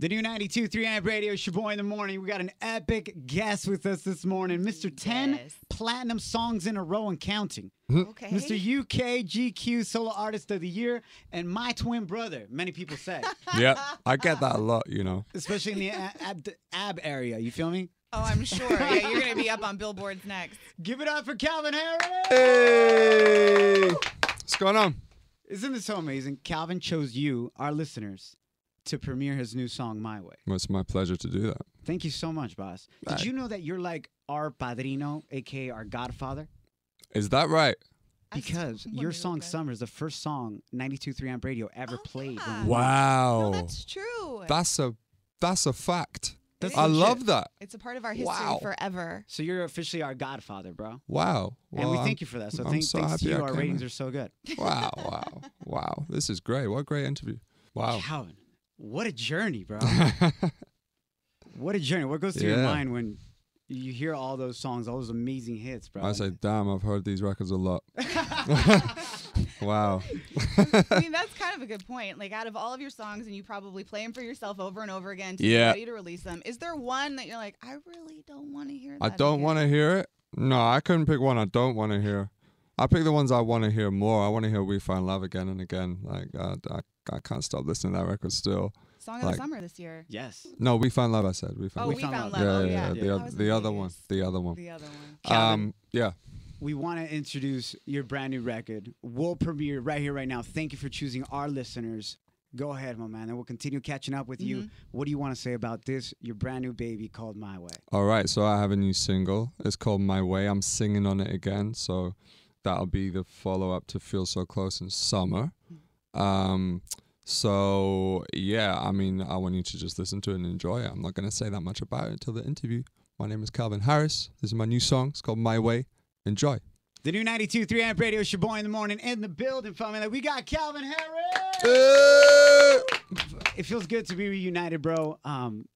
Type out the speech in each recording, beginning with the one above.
The new 92.3 Amp Radio, Shoboy in the morning. We got an epic guest with us this morning. Mr. 10 platinum songs in a row and counting. Okay. Mr. UK GQ Solo Artist of the Year and my twin brother, many people say. Yeah, I get that a lot, you know. Especially in the ab area, you feel me? Oh, I'm sure. Yeah, you're going to be up on billboards next. Give it up for Calvin Harris! Hey! What's going on? Isn't this so amazing? Calvin chose you, our listeners, to premiere his new song, My Way. Well, it's my pleasure to do that. Thank you so much, boss. Did you know that you're like our padrino, a.k.a. our godfather? Is that right? Because your song Summer is the first song 92.3 Amp Radio ever played. Yeah. Wow. No, that's true. That's a fact. That's I legit. love that. It's a part of our history Wow. forever. So you're officially our godfather, bro. Wow. And we Well, thank you for that. So I'm thanks so to happy you, I our came ratings in. are so good. Wow. This is great. What a great interview. Wow. Calvin, what a journey, bro. What a journey. What goes through your Yeah. mind when you hear all those songs, all those amazing hits, bro? I say, damn, I've heard these records a lot. Wow. I mean, that's kind of a good point. Like, out of all of your songs, and you probably play them for yourself over and over again to be Yeah. ready to release them, is there one that you're like, I really don't want to hear that I don't want to hear it. No, I couldn't pick one I don't want to hear. I pick the ones I want to hear more. I want to hear We Find Love again and again. Like, I can't stop listening to that record still. Song of the summer this year. Yes. No, We Find Love, I said. We Find Oh, Love. We Found Love. Yeah, Oh, yeah, yeah. yeah. The other one. The other one. The other one. Calvin, Yeah. we want to introduce your brand new record. We'll premiere right here, right now. Thank you for choosing our listeners. Go ahead, my man, and we'll continue catching up with you. What do you want to say about this, your brand new baby called My Way? All right, so I have a new single. It's called My Way. I'm singing on it again, so that'll be the follow-up to Feel So Close in summer. So, yeah, I mean, I want you to just listen to it and enjoy it. I'm not going to say that much about it until the interview. My name is Calvin Harris. This is my new song. It's called My Way. Enjoy. The new 92.3 Amp Radio, Shoboy in the morning, in the building, family. We got Calvin Harris! It feels good to be reunited, bro.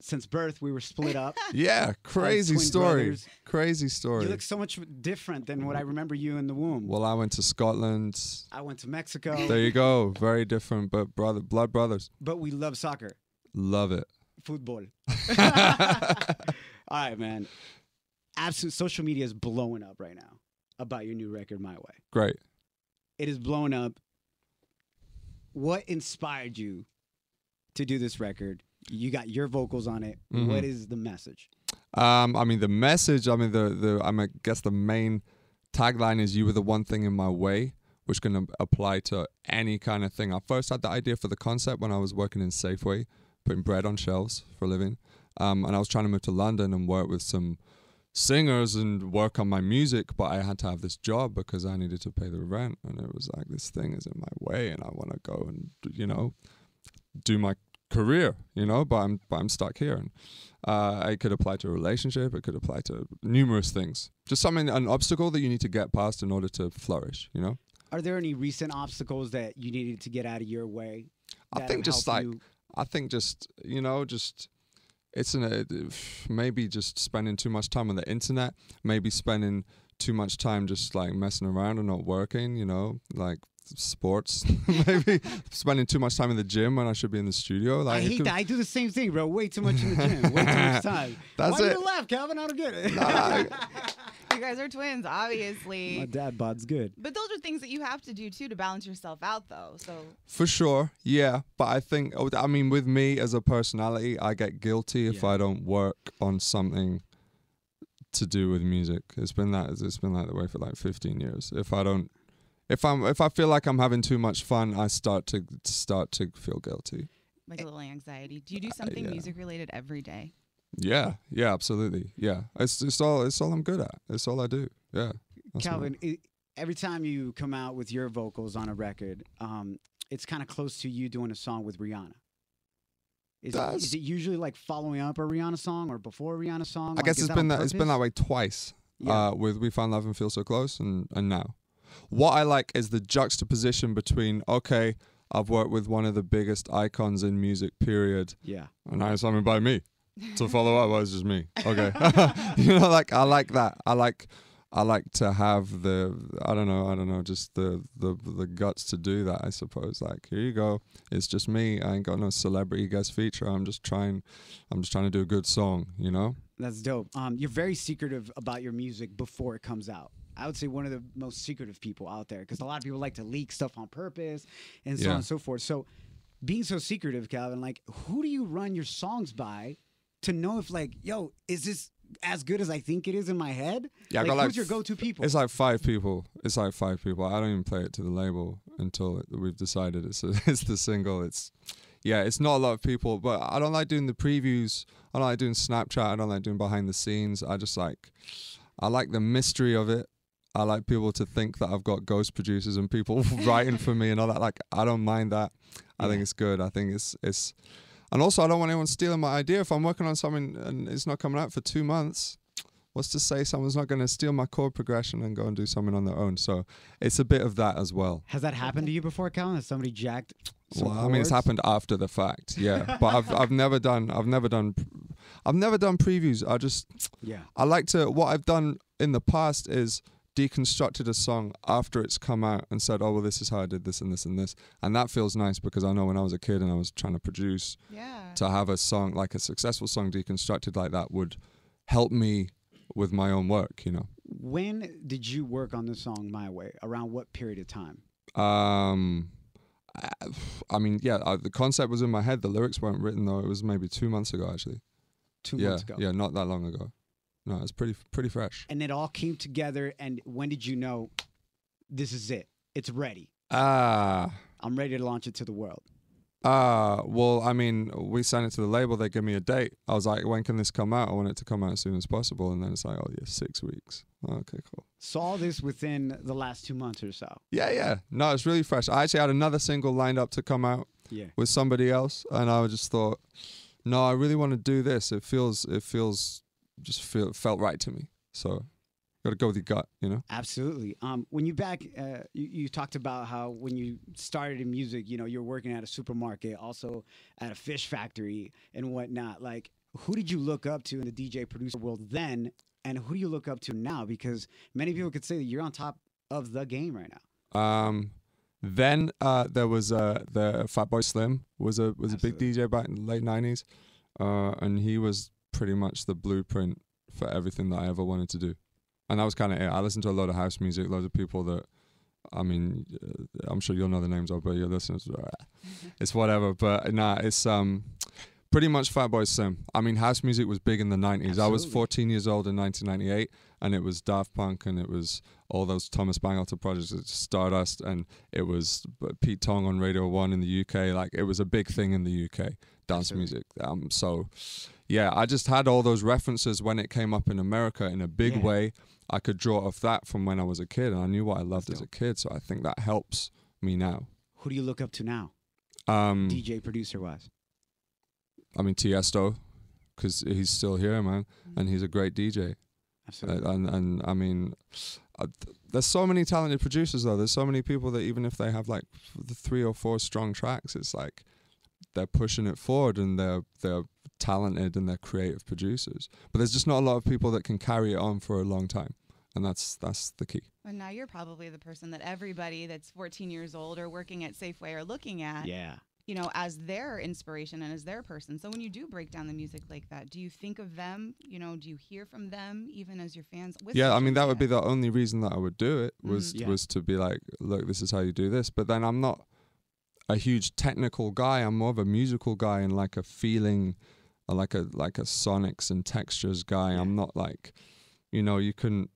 Since birth, we were split up. Yeah, crazy twin story. brothers. Crazy story. You look so much different than what I remember you in the womb. Well, I went to Scotland. I went to Mexico. There you go. Very different, but blood brothers. But we love soccer. Love it. Football. All right, man. Absolute social media is blowing up right now about your new record, My Way. Great. It is blowing up. What inspired you to do this record? You got your vocals on it. Mm-hmm. What is the message? I mean, the message, I mean, I guess the main tagline is you were the one thing in my way, which can apply to any kind of thing. I first had the idea for the concept when I was working in Safeway, putting bread on shelves for a living. And I was trying to move to London and work with some singers and work on my music, but I had to have this job because I needed to pay the rent. And it was like, this thing is in my way and I want to go and, you know, do my career, you know, but I'm stuck here. And it could apply to a relationship. It could apply to numerous things. Just an obstacle that you need to get past in order to flourish, you know? Are there any recent obstacles that you needed to get out of your way? I think just you know, it's maybe just spending too much time on the internet, maybe spending too much time just like messing around and not working, you know, like sports, maybe spending too much time in the gym when I should be in the studio. Like, I hate that. I do the same thing, bro. Way too much in the gym. Way too much time. That's Why it. do you laugh, Calvin? I don't get it. You guys are twins, obviously. My dad bod's good. But those are things that you have to do, too, to balance yourself out, though. So For sure, yeah. But I think, I mean, with me as a personality, I get guilty if I don't work on something to do with music. It's been like the way for like 15 years. If I feel like I'm having too much fun, I start to feel guilty. like a little anxiety. Do you do something music related every day? Yeah, absolutely. Yeah, it's all I'm good at. It's all I do. Yeah. Calvin, every time you come out with your vocals on a record, it's kind of close to you doing a song with Rihanna. Is it usually like following up a Rihanna song or before a Rihanna song? I guess it's been that way twice. Yeah. With We Found Love and Feel So Close and now. What I like is the juxtaposition between, okay, I've worked with one of the biggest icons in music, period. Yeah. And now it's something by me. To follow up, well, it's just me. Okay. You know, like, I like that. I like I like to have the I don't know, just the guts to do that. I suppose. Like, here you go. It's just me. I ain't got no celebrity guest feature. I'm just trying to do a good song. You know. That's dope. You're very secretive about your music before it comes out. I would say one of the most secretive people out there, because a lot of people like to leak stuff on purpose and so on and so forth. So being so secretive, Calvin, like, who do you run your songs by to know if, like, yo, is this as good as I think it is in my head? Yeah, like, I got who's your go-to people? It's like 5 people. I don't even play it to the label until we've decided it's the single. It's not a lot of people, but I don't like doing the previews. I don't like doing Snapchat. I don't like doing behind the scenes. I like the mystery of it. I like people to think that I've got ghost producers and people writing for me and all that. Like, I don't mind that. I think it's good. I think it's and also I don't want anyone stealing my idea. If I'm working on something and it's not coming out for 2 months, what's to say someone's not going to steal my chord progression and go and do something on their own? So it's a bit of that as well. Has that happened to you before, Calvin? Has somebody jacked some Well, I mean, it's chords? happened after the fact, yeah. But I've never done previews. I like to. What I've done in the past is deconstructed a song after it's come out and said, oh, well, this is how I did this and this and this. And that feels nice because I know when I was a kid and I was trying to produce, to have a song, like a successful song deconstructed like that would help me with my own work, you know. When did you work on the song My Way? Around what period of time? I mean, the concept was in my head. The lyrics weren't written, though. It was maybe 2 months ago, actually. 2 months ago? Yeah, not that long ago. No, it's pretty fresh. And it all came together, and when did you know this is it? It's ready. I'm ready to launch it to the world. Well, I mean, we sent it to the label. They give me a date. I was like, when can this come out? I want it to come out as soon as possible. And then it's like, oh, yeah, 6 weeks. Okay, cool. Saw this within the last 2 months or so. Yeah. No, it's really fresh. I actually had another single lined up to come out with somebody else. And I just thought, no, I really want to do this. It felt right to me. So got to go with your gut, you know? Absolutely. When you talked about how when you started in music, you know, you're working at a supermarket, also at a fish factory and whatnot. Like, who did you look up to in the DJ producer world then, and who do you look up to now? Because many people could say that you're on top of the game right now. Then there was the Fatboy Slim was a big DJ back in the late 90s, and he was pretty much the blueprint for everything that I ever wanted to do. And that was kind of it. I listened to a lot of house music, loads of people that, I mean, I'm sure you'll know the names of, but your listeners, it's whatever. But nah, it's pretty much Fatboy Slim. I mean, house music was big in the 90s. Absolutely. I was 14 years old in 1998, and it was Daft Punk, and it was all those Thomas Bangalter projects, Stardust, and it was Pete Tong on Radio 1 in the UK. Like, it was a big thing in the UK, dance music. So, yeah, I just had all those references when it came up in America in a big way. I could draw off that from when I was a kid, and I knew what I loved as a kid, so I think that helps me now. Who do you look up to now, DJ producer-wise? I mean, Tiesto, because he's still here, man, and he's a great DJ. Absolutely. And I mean, there's so many talented producers, though. There's so many people that even if they have like 3 or 4 strong tracks, it's like they're pushing it forward and they're talented and they're creative producers. But there's just not a lot of people that can carry it on for a long time. And that's the key. And now you're probably the person that everybody that's 14 years old or working at Safeway are looking at. Yeah. You know, as their inspiration and as their person. So when you do break down the music like that, do you think of them? You know, do you hear from them even as your fans? Yeah, I mean, that would be the only reason that I would do it was to be like, look, this is how you do this. But then I'm not a huge technical guy. I'm more of a musical guy and like a feeling, like a sonics and textures guy. I'm not like, you know, you can.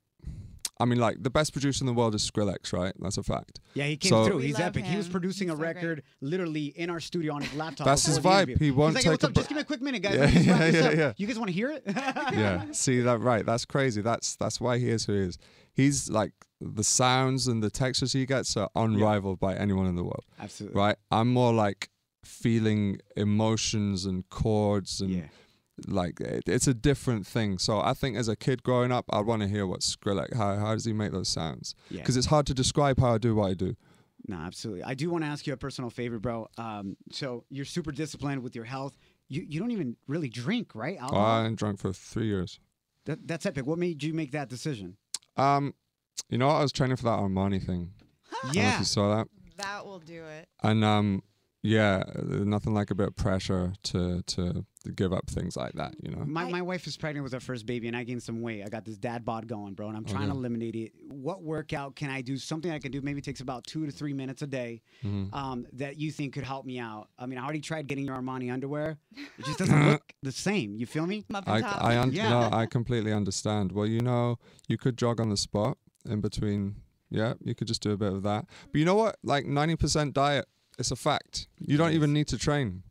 I mean, like, the best producer in the world is Skrillex, right? That's a fact. Yeah, he came through. He's epic. He was producing a record literally in our studio on his laptop. That's his vibe. He won't take what's up? Just give me a quick minute, guys. Yeah. You guys want to hear it? Yeah. See that? Right. That's crazy. That's why he is who he is. He's like, the sounds and the textures he gets are unrivaled by anyone in the world. Absolutely. Right? I'm more like feeling emotions and chords and like it's a different thing. So I think as a kid growing up, I'd want to hear what Skrillex, how does he make those sounds? Because it's hard to describe how I do what I do. No, absolutely. I do want to ask you a personal favor, bro. So you're super disciplined with your health. You don't even really drink, right? Alcohol? I haven't drunk for 3 years. That's epic. What made you make that decision? You know what? I was training for that Armani thing. I don't know if Yeah. you saw that. That will do it. And yeah, nothing like a bit of pressure to give up things like that, you know. My wife is pregnant with her first baby, and I gained some weight. I got this dad bod going, bro, and I'm trying to eliminate it. What workout can I do? Something I can do maybe takes about 2 to 3 minutes a day that you think could help me out. I mean, I already tried getting your Armani underwear. It just doesn't look the same. You feel me? Muffin top. No, I completely understand. Well, you know, you could jog on the spot in between. Yeah, you could just do a bit of that. But you know what? Like 90% diet. It's a fact. You don't even need to train.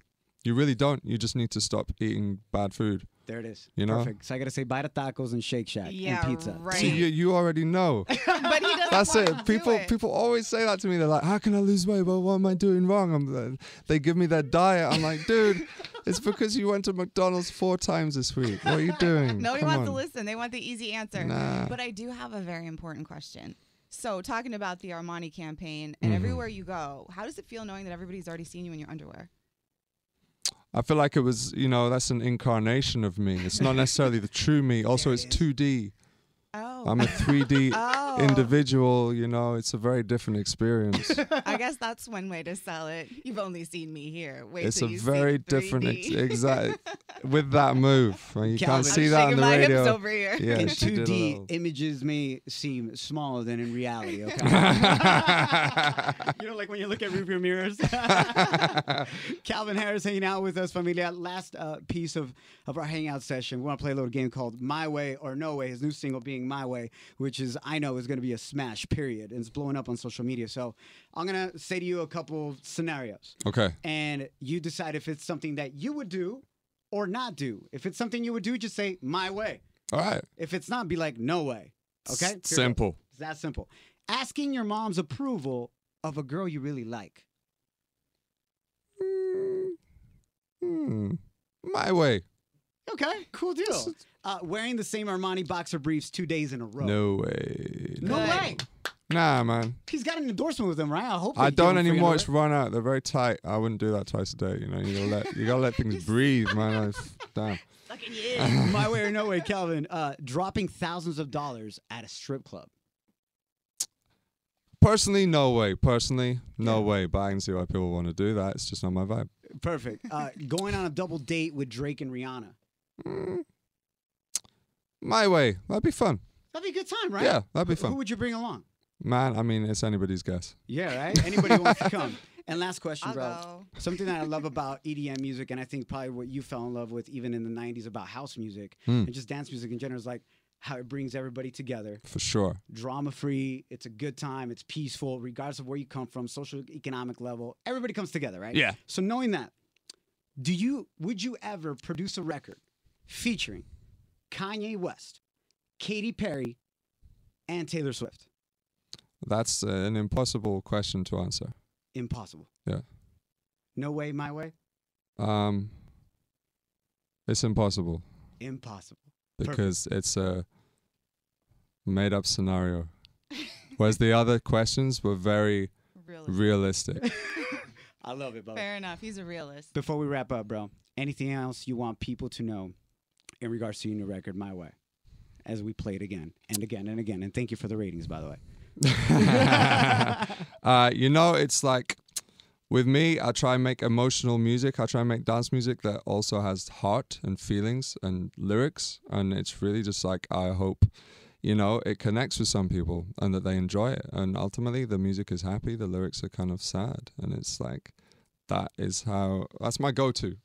You really don't. You just need to stop eating bad food. There it is. You know? Perfect. So I got to say bye to tacos and Shake Shack Yeah, and pizza. right. See, you already know. But he doesn't That's want it. to do it. People always say that to me. They're like, "How can I lose weight? Well, what am I doing wrong?" They give me their diet. I'm like, dude, it's because you went to McDonald's 4 times this week. What are you doing? Nobody Come wants to on. listen. They want the easy answer. Nah. But I do have a very important question. So talking about the Armani campaign and everywhere you go, how does it feel knowing that everybody's already seen you in your underwear? I feel like it was, you know, that's an incarnation of me. It's not necessarily the true me. Also, it's 2D. Oh. I'm a 3D Oh. individual, you know. It's a very different experience. I guess that's one way to sell it. You've only seen me here. Wait It's till a you very see different, 3D. exact with that move. Right? You Calvin, can't see I'm that on shaking the my radio. hips over here. Yeah, In she did a 2D, little- images may seem smaller than in reality, okay? You know, like when you look at rearview mirrors. Calvin Harris hanging out with us, familia. Last piece of our hangout session. We want to play a little game called My Way or No Way, his new single being My Way, which is, I know, is going to be a smash, period. And it's blowing up on social media. So I'm going to say to you a couple scenarios. Okay. And you decide if it's something that you would do or not do. If it's something you would do, just say, my way. All right. If it's not, be like, no way. Okay? Here we go. Simple. It's that simple. Asking your mom's approval of a girl you really like. My way. Okay, cool deal. Wearing the same Armani boxer briefs 2 days in a row. No way. No Good. way. Nah, man. He's got an endorsement with them, right? I hope. I they give don't him free anymore. It's underwear. run out. They're very tight. I wouldn't do that twice a day. You know, you gotta let things breathe, man. Damn. Sucking you in. My way or no way, Calvin. Dropping thousands of dollars at a strip club. Personally, no way. Personally, no way. But I can see why people want to do that. It's just not my vibe. Perfect. Going on a double date with Drake and Rihanna. My way. That'd be fun. That'd be a good time, right? Yeah, that'd be Who fun. would you bring along? Man, I mean, it's anybody's guess. Yeah, right? Anybody who wants to come. And last question, I'll bro. go. Something that I love about EDM music, and I think probably what you fell in love with even in the 90s about house music and just dance music in general, is like how it brings everybody together. For sure. Drama-free. It's a good time. It's peaceful, regardless of where you come from, social, economic level. Everybody comes together, right? Yeah. So knowing that, would you ever produce a record featuring Kanye West, Katy Perry, and Taylor Swift? That's an impossible question to answer. Impossible. Yeah. No way, my way? It's impossible Impossible. because it's a made-up scenario. Whereas the other questions were very realistic. I love it, brother. Fair enough. He's a realist. Before we wrap up, bro, anything else you want people to know in regards to your new record, My Way, as we play it again and again and again? And thank you for the ratings, by the way. You know, it's like with me, I try and make emotional music. I try and make dance music that also has heart and feelings and lyrics. And it's really just like, I hope, you know, it connects with some people and that they enjoy it. And ultimately, the music is happy. The lyrics are kind of sad. And it's like, that's my go-to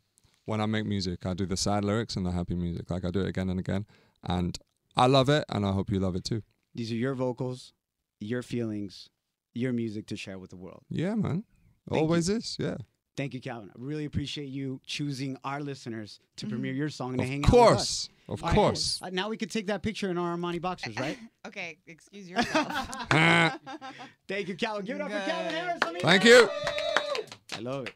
when I make music. I do the sad lyrics and the happy music. Like I do it again and again. And I love it. And I hope you love it too. These are your vocals, your feelings, your music to share with the world. Yeah, man. Thank Always is. Yeah. Thank you, Calvin. I really appreciate you choosing our listeners to premiere your song and to Of hang out with us. course. Of All right, course. now we can take that picture in our Armani boxers, right? Okay, excuse yourself. Thank you, Calvin. Give it up for Good. Calvin Harris. Thank you. I love it.